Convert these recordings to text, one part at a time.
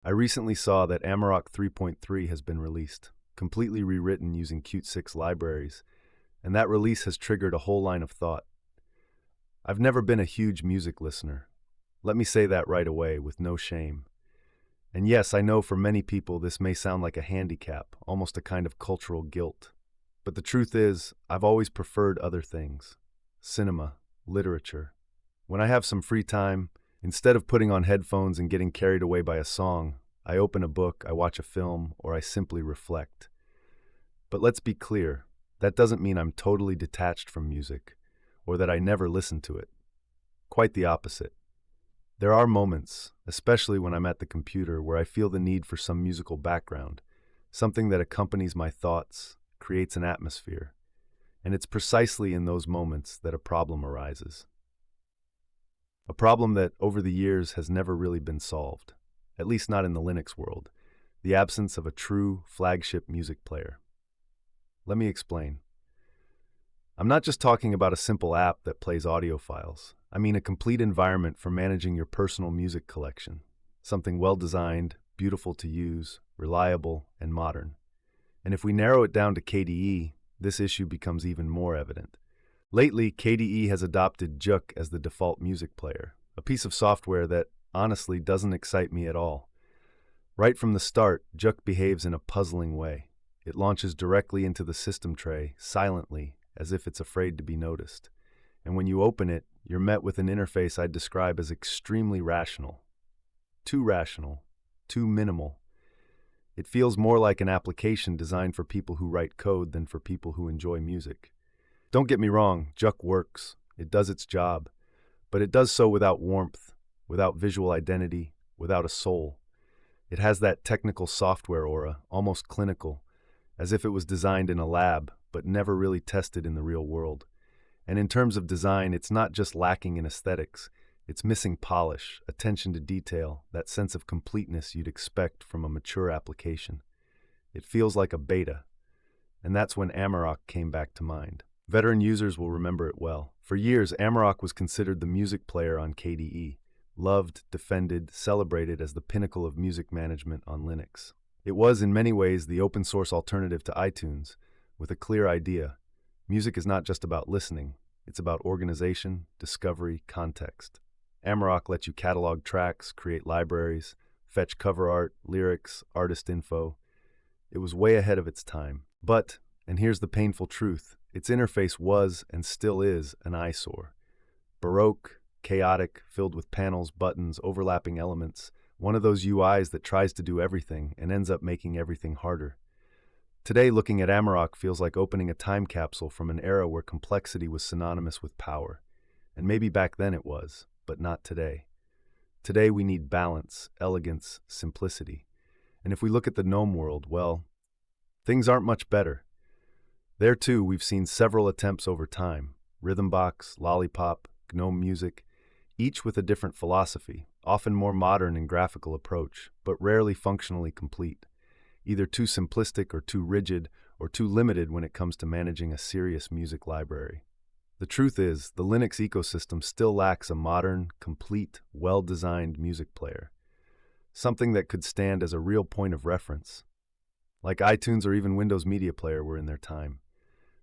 I recently saw that Amarok 3.3 has been released, completely rewritten using Qt 6 libraries, and that release has triggered a whole line of thought. I've never been a huge music listener. Let me say that right away, with no shame. And yes, I know for many people this may sound like a handicap, almost a kind of cultural guilt. But the truth is, I've always preferred other things. Cinema, literature. When I have some free time, instead of putting on headphones and getting carried away by a song, I open a book, I watch a film, or I simply reflect. But let's be clear, that doesn't mean I'm totally detached from music, or that I never listen to it. Quite the opposite. There are moments, especially when I'm at the computer, where I feel the need for some musical background, something that accompanies my thoughts, creates an atmosphere. And it's precisely in those moments that a problem arises. A problem that, over the years, has never really been solved, at least not in the Linux world, the absence of a true flagship music player. Let me explain. I'm not just talking about a simple app that plays audio files. I mean a complete environment for managing your personal music collection. Something well-designed, beautiful to use, reliable, and modern. And if we narrow it down to KDE, this issue becomes even more evident. Lately, KDE has adopted Juk as the default music player, a piece of software that, honestly, doesn't excite me at all. Right from the start, Juk behaves in a puzzling way. It launches directly into the system tray, silently, as if it's afraid to be noticed. And when you open it, you're met with an interface I'd describe as extremely rational. Too rational, too minimal. It feels more like an application designed for people who write code than for people who enjoy music. Don't get me wrong, Juk works. It does its job. But it does so without warmth, without visual identity, without a soul. It has that technical software aura, almost clinical, as if it was designed in a lab, but never really tested in the real world. And in terms of design, it's not just lacking in aesthetics. It's missing polish, attention to detail, that sense of completeness you'd expect from a mature application. It feels like a beta. And that's when Amarok came back to mind. Veteran users will remember it well. For years, Amarok was considered the music player on KDE, loved, defended, celebrated as the pinnacle of music management on Linux. It was, in many ways, the open-source alternative to iTunes, with a clear idea. Music is not just about listening, it's about organization, discovery, context. Amarok lets you catalog tracks, create libraries, fetch cover art, lyrics, artist info. It was way ahead of its time. But, and here's the painful truth, its interface was, and still is, an eyesore. Baroque, chaotic, filled with panels, buttons, overlapping elements, one of those UIs that tries to do everything and ends up making everything harder. Today, looking at Amarok feels like opening a time capsule from an era where complexity was synonymous with power. And maybe back then it was, but not today. Today we need balance, elegance, simplicity. And if we look at the GNOME world, well, things aren't much better. There too, we've seen several attempts over time. Rhythmbox, Lollipop, GNOME Music, each with a different philosophy, often more modern in graphical approach, but rarely functionally complete. Either too simplistic or too rigid, or too limited when it comes to managing a serious music library. The truth is, the Linux ecosystem still lacks a modern, complete, well-designed music player. Something that could stand as a real point of reference. Like iTunes or even Windows Media Player were in their time.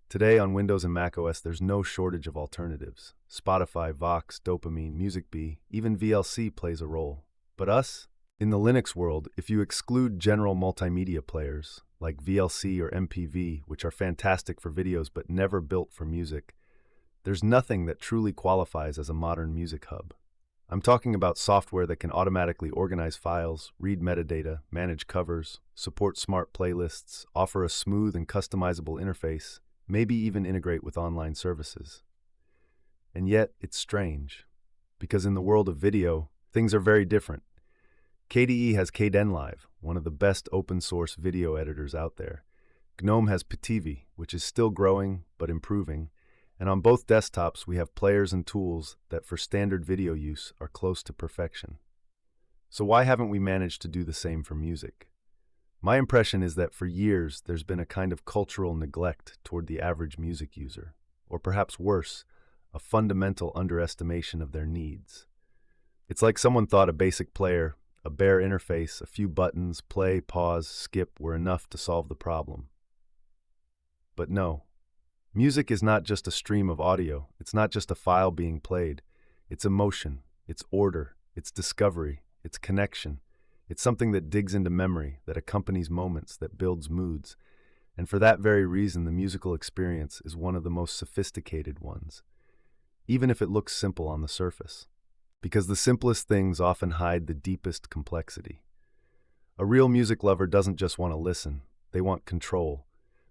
Today on Windows and macOS, there's no shortage of alternatives. Spotify, Vox, Dopamine, MusicBee, even VLC plays a role. But us? In the Linux world, if you exclude general multimedia players, like VLC or MPV, which are fantastic for videos but never built for music, there's nothing that truly qualifies as a modern music hub. I'm talking about software that can automatically organize files, read metadata, manage covers, support smart playlists, offer a smooth and customizable interface, maybe even integrate with online services. And yet, it's strange, because in the world of video, things are very different. KDE has Kdenlive, one of the best open-source video editors out there. GNOME has Pitivi, which is still growing but improving, and on both desktops we have players and tools that for standard video use are close to perfection. So why haven't we managed to do the same for music? My impression is that for years there's been a kind of cultural neglect toward the average music user, or perhaps worse, a fundamental underestimation of their needs. It's like someone thought a basic player, a bare interface, a few buttons, play, pause, skip were enough to solve the problem. But no, music is not just a stream of audio. It's not just a file being played. It's emotion, it's order, it's discovery, it's connection. It's something that digs into memory, that accompanies moments, that builds moods. And for that very reason, the musical experience is one of the most sophisticated ones, even if it looks simple on the surface. Because the simplest things often hide the deepest complexity. A real music lover doesn't just want to listen, they want control.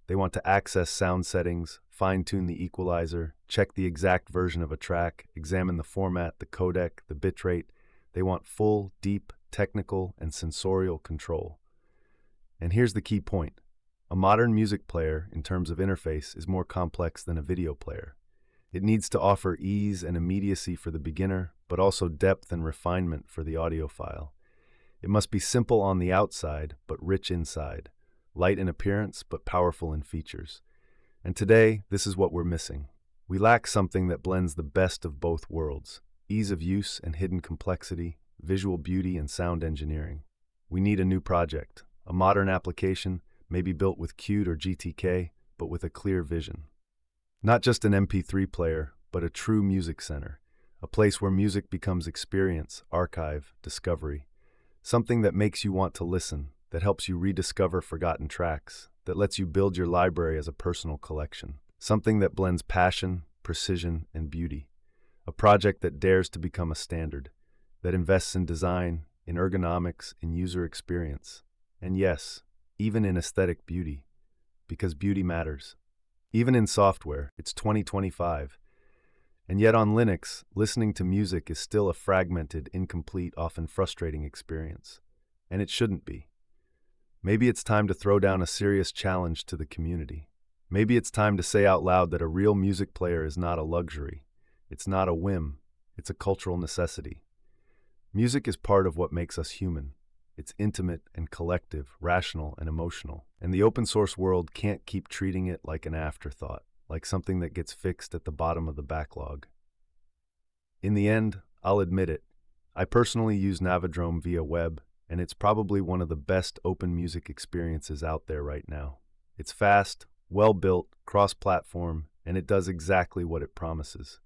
They want to access sound settings, fine-tune the equalizer, check the exact version of a track, examine the format, the codec, the bitrate. They want full, deep, technical, and sensorial control. And here's the key point. A modern music player, in terms of interface, is more complex than a video player. It needs to offer ease and immediacy for the beginner, but also depth and refinement for the audiophile. It must be simple on the outside, but rich inside. Light in appearance, but powerful in features. And today, this is what we're missing. We lack something that blends the best of both worlds: ease of use and hidden complexity, visual beauty and sound engineering. We need a new project, a modern application, maybe built with Qt or GTK, but with a clear vision. Not just an MP3 player, but a true music center, a place where music becomes experience, archive, discovery. Something that makes you want to listen, that helps you rediscover forgotten tracks, that lets you build your library as a personal collection. Something that blends passion, precision, and beauty. A project that dares to become a standard, that invests in design, in ergonomics, in user experience. And yes, even in aesthetic beauty, because beauty matters. Even in software, it's 2025. And yet on Linux, listening to music is still a fragmented, incomplete, often frustrating experience. And it shouldn't be. Maybe it's time to throw down a serious challenge to the community. Maybe it's time to say out loud that a real music player is not a luxury. It's not a whim. It's a cultural necessity. Music is part of what makes us human. It's intimate and collective, rational and emotional. And the open source world can't keep treating it like an afterthought, like something that gets fixed at the bottom of the backlog. In the end, I'll admit it, I personally use Navidrome via web, and it's probably one of the best open music experiences out there right now. It's fast, well-built, cross-platform, and it does exactly what it promises.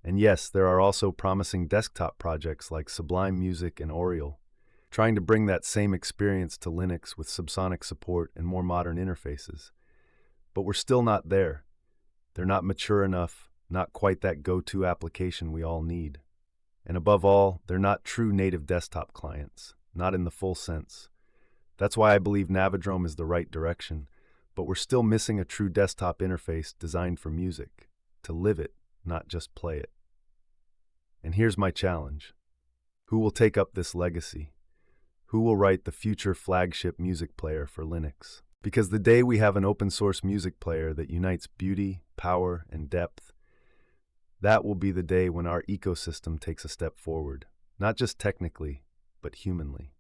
And yes, there are also promising desktop projects like Sublime Music and Oriole, trying to bring that same experience to Linux with subsonic support and more modern interfaces. But we're still not there. They're not mature enough, not quite that go-to application we all need. And above all, they're not true native desktop clients, not in the full sense. That's why I believe Navidrome is the right direction, but we're still missing a true desktop interface designed for music, to live it, not just play it. And here's my challenge. Who will take up this legacy? Who will write the future flagship music player for Linux? Because the day we have an open source music player that unites beauty, power, and depth, that will be the day when our ecosystem takes a step forward, not just technically, but humanly.